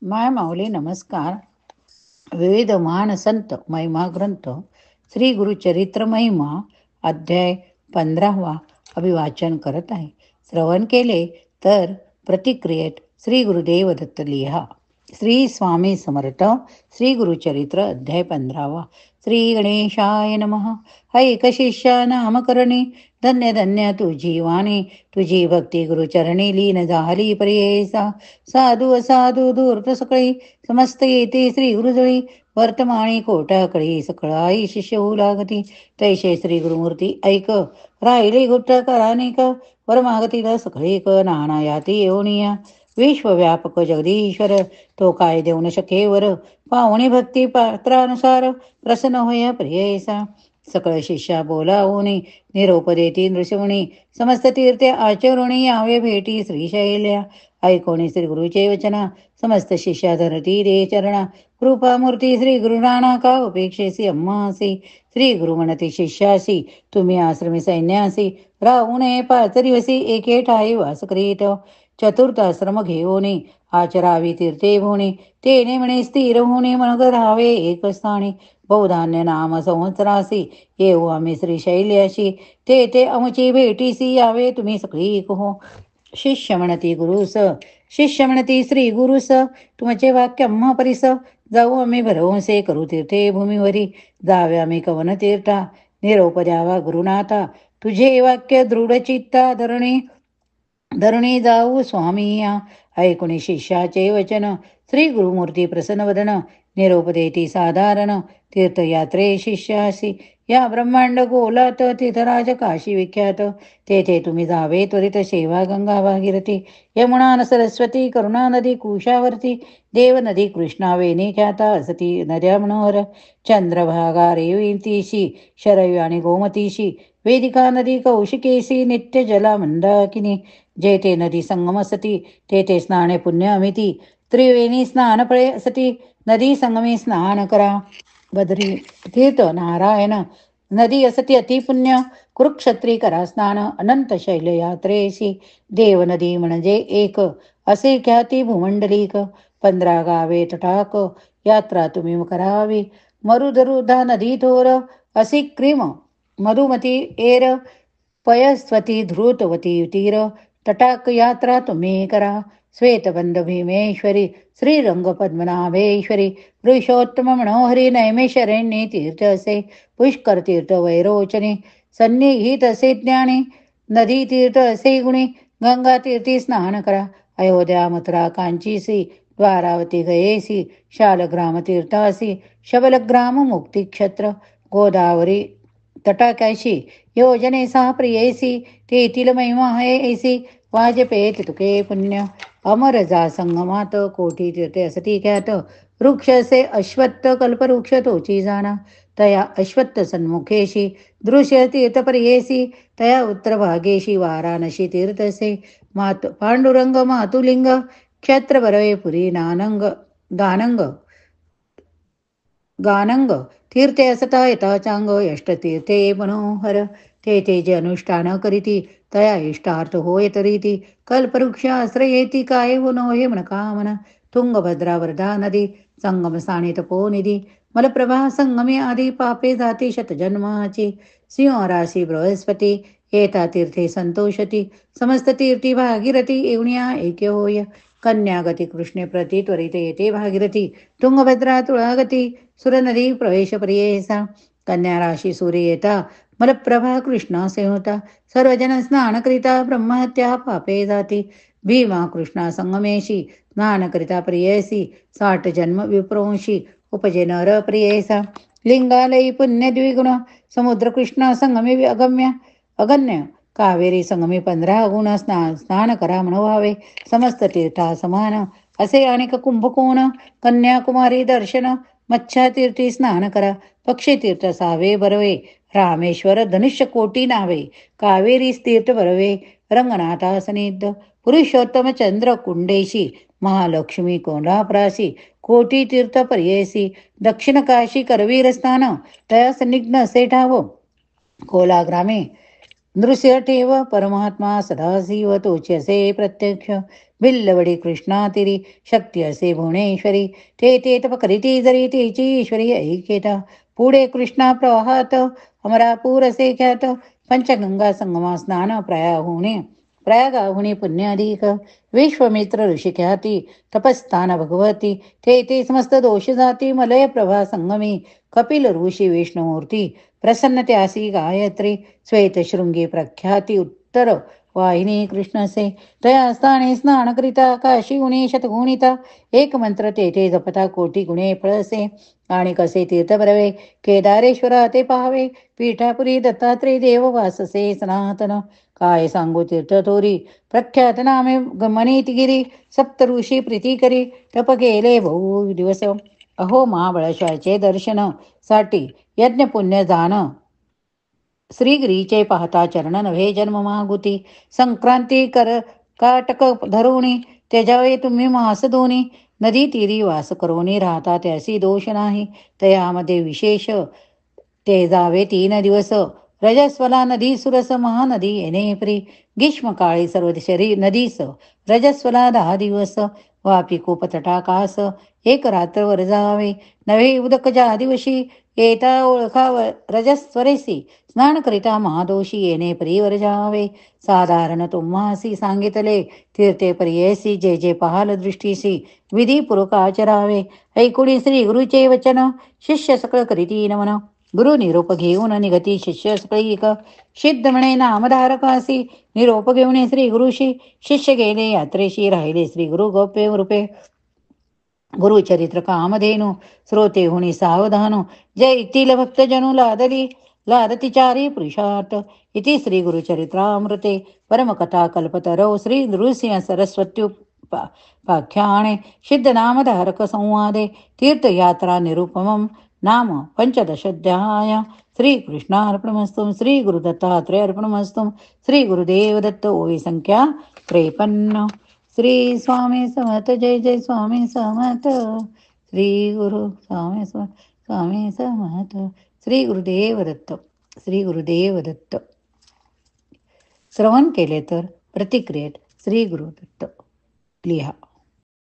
माय माऊली नमस्कार. विविध महान संत महिमा ग्रंथ श्री गुरुचरित्र महिमा अध्याय 15वा अभिवाचन करत आहे. श्रवण केले तर प्रतिक्रियेत श्री गुरुदेव दत्त लिहा. श्री स्वामी समर्थ. श्री गुरुचरित्र अध्याय 15वा. श्री गणेशाय नमः. ऐक शिष्या नामकरणी धन्य धन्य तुझी वाणी, तुझी भक्ती गुरुचरणी लीन झाली पर्येसा. साधू असाधू धूर्त सकळी समस्त येते श्री गुरुजळी, वर्तमानी कोटाकळी सकळाई शिष्य होऊ लागती. तैसे श्री गुरुमूर्ती ऐक, राहिले गुट्ट करानिक, वर मागतील सकळीक नाना याती येऊनिया. विश्वव्यापक जगदीश्वर तो काय देऊ न शके वर, पाहुणी भक्ती पात्रानुसार प्रसन्न होय प्रियेसा. सकळ शिष्या बोलावूनी निरोप देती नृसिंहणी, समस्त तीर्थे आचरुणी यावे भेटी श्रीशैल्या. ऐकोणी श्री गुरुचे वचना, समस्त शिष्या धरती रे चरणा. कृपामूर्ती श्री गुरुराणा का उपेक्षेसी अम्मासी. श्री गुरु म्हणती शिष्यासी, तुम्ही आश्रमी सैन्यासी, राहू नये पाचरिवसी एके ठाई वास करीत. चतुर्थाश्रम घेऊनी आचरावी तीर्थे भोणी, तेने म्हणे स्थिर होणे मनग राहावे एक स्थानी. बहुधान्य नाम संवत्सरासी येऊ आम्ही श्रीशैल्याशी, ते अमुची भेटीसी यावे तुम्ही सगळी हो. शिष्य म्हणती गुरुस, शिष्य म्हणती श्री गुरुस, तुमचे वाक्य अम्हा परिस. जाऊ आम्ही भरवसे करू तीर्थे भूमीवरी, जावे आम्ही कवन तीर्था निरोप द्यावा गुरुनाथा. तुझे वाक्य दृढ चित्ता धरणी धरणी जाऊ स्वामी या. ऐकुणी शिष्याचे वचन श्री गुरुमूर्ती प्रसन्न वदन, निरोप देती साधारण तीर्थयात्रे शिष्यासी. या ब्रह्मांड गोलात तीर्थराज काशी विख्यात, तेथे तुम्ही जावे त्वरित सेवा गंगा भागीरथी. यमुना न सरस्वती करुणा नदी कुशावरती, देव नदी कृष्णा वेणी ख्याता असती नद्या मनोहर. चंद्रभागा रेवतीशी शरयू आणि गोमतीशी, वेदिका नदी कौशिकेशी नित्य जला मंदाकिनी. जेथे नदी संगम असती तेथे स्नाने पुण्य अमिती, त्रिवेणी स्नान फळे असती नदी संगमी स्नान करा. बद्री तीर्थ नारायण नदी असती अतिपुण्य, कुरुक्षत्री करा स्नान अनंत शैल यात्रेशी. देव नदी म्हणजे एक असे ख्याती भूमंडलिक, 15 गावे तटाक यात्रा तुम्ही करावी. मरुदरुधा नदी थोर असी क्रीम, मधुमती एर पयस्वती धृतवती तीर. तटाक यात्रा तुम्ही करा. श्वेतबंध भीमेश्वरी श्रीरंग पद्मनाभेश्वरी, पुरुषोत्तम मनोहरी नैमेशरण्ये तीर्थ असे. पुष्कर तीर्थ वैरोचने सन्निहित असे ज्ञानी, नदी तीर्थ असे गुणी. गंगा तीर्थी स्नान करा. अयोध्या मथुरा कांचीसी, द्वारावती गयेसी शालग्राम तीर्थासी. शबलग्राम मुक्ती क्षत्र गोदावरी तटाकाशी योजने सहा प्रियेसी, तेथील महिमा आहे ऐसी. वाजपेय तुके पुण्य अमर जा संगमात, कोटी तीर्थे असती ख्यात. वृक्ष असे अश्वत्थ कल्पवृक्ष तोची जाणा, तया अश्वत्थ सन्मुखेशी दृश्य तीर्थ पर्येसी. तया उत्तर भागेशी वाराणसी तीर्थसे, पांडुरंग मातुलिंग क्षत्र बरवे पुरी नानंग गानंग गानंग. तीर्थे असता येता चांग यष्टतीर्थे मनोहर, तेथे जे अनुष्ठान करीती तया इष्टार्थ होय तरीती. कल्पवृक्ष आश्रयेती काय हो नोहे मनकामना. तुंगभद्रा वर्धा नदी संगम स्थानी तपोनिधी, मलप्रभा संगमी आदी पापे जाती शतजन्माची. सिंह राशी बृहस्पती येता तीर्थे संतोषती, समस्त तीर्थी भागीरथी येऊनिया ऐक्य होय. कन्यागती कृष्णे प्रती त्वरित येते भागीरथी, तुंगभद्रा तुळागती सुरनदी प्रवेश प्रियेसा. कन्या राशी सूर्य येता मलप्रभा कृष्णा संयुता, सर्वजन स्नान करिता ब्रह्महत्या पापे जाती. भीमा कृष्णा संगमेशी स्नान करिता प्रियसी, 60 जन्म विप्रंशी उपजे नर प्रियेसा. लिंगालयी पुण्य द्विगुण समुद्र कृष्णा संगमे अगम्य अगण्य. कावेरी संगमी 15 गुण स्नान करा म्हणवावे. समस्त तीर्था समान असे अनेक कुंभकोण. कन्याकुमारी दर्शन मच्छातीर्थी स्नान करा. पक्षीतीर्थ सावे बरवे, रामेश्वर धनुष्य कोटी नावे. कावेरी तीर्थ बरवे रंगनाथा सनिध, पुरुषोत्तम चंद्र कुंडेशी महालक्ष्मी कोल्हापुरासी. कोटी तीर्थ पर्येसी दक्षिण काशी करवीर स्नान, तया सन्निग्न असे ठाव. कोलाग्रामे नृस्य ठेव परमात्मा सदाशिव तोची असे प्रत्यक्ष बिल्लवडी कृष्णातिरी शक्ती असे भुवनेश्वरी ते तप करीती जरी तेची ईश्वरी ऐकेता पुढे कृष्णा प्रवाहात अमरापूर असे ख्यात पंचगंगा संगमा स्नान प्रयागाहुनी पुण्याधिक विश्वमित्र ऋषी ख्याती तपस्थान भगवती ते समस्त दोष जाती मलय प्रभा संगमी कपिल ऋषी विष्णुमूर्ती प्रसन्नत्यासी गायत्री श्वेतशृंगी प्रख्याती उत्तर वाहिनी कृष्णसे तया स्थाने स्नान करिता काशी गुणी शतगुणिता एक मंत्र तेथे जपता कोटी गुणे फळसे आणि कसे तीर्थ बरवे केदारेश्वरा ते पाहावे पीठापुरी दत्तात्रय देव वाससे सनातन काय सांगू तीर्थ थोरी प्रख्यात नामे मनीतगिरी सप्त ऋषी प्रीती करी तप केले बहु दिवस अहो महाबळेश्वराचे दर्शन साठी यज्ञ पुण्य जाण श्रीगिरीचे पाहता चरण नव्हे जन्म मागुती संक्रांती काटक धरुणी त्याच्यावे तुम्ही मास दोनी नदी तीरी वास करोनी राहता त्यासी दोष नाही तयामध्ये विशेष ते जावे 3 दिवस रजस्वला नदी सुरस महानदी येणे प्री ग्रीष्म काळी सर्व शरी नदीस रजस्वला 10 दिवस वापी कोप तटाकास एक रात्रवर जावे नवे उदक ज्या दिवशी येता ओळखा रजस्वरेसी स्नान करिता महादोषी येणे प्रिवर जावे साधारण तुम्हासी सांगितले तीर्थे पर्येसी जे जे पाहाल दृष्टीसी विधीपूर्वक आचरावे ऐकुणी श्री गुरुचे वचन शिष्य सकळ करीती नमन गुरु निरोप घेऊन निगती शिष्य सकळीक सिद्ध म्हणे नामधारकासी निरोप घेऊन श्री गुरुशी शिष्य गेले यात्रेशी राहिले श्री गुरु गोप्य रूपे गुरुचरित्र कामधेनु श्रोते होणी सावधानो जय इतील भक्त जनु लादतिचारी पुरुषार्थ इति श्री गुरुचरित्रामृते परमकथा कल्पतरौ श्री नृसिंह सरस्वत्युपाख्याने सिद्ध नामधारक संवादे तीर्थयात्रा निरूपमं नाम 15 श्री कृष्णार्पणमस्तु श्री गुरुदत्तात्रय अर्पणमस्तु श्री गुरुदेव दत्त ओवी संख्या 53 श्री स्वामी समर्थ जय जय स्वामी समर्थ श्री गुरु स्वामी समर्थ स्वामी समर्थ श्री गुरुदेव दत्त श्री गुरुदेव दत्त श्रवण केले तर प्रतिक्रियेत श्री गुरुदत्त लिहा.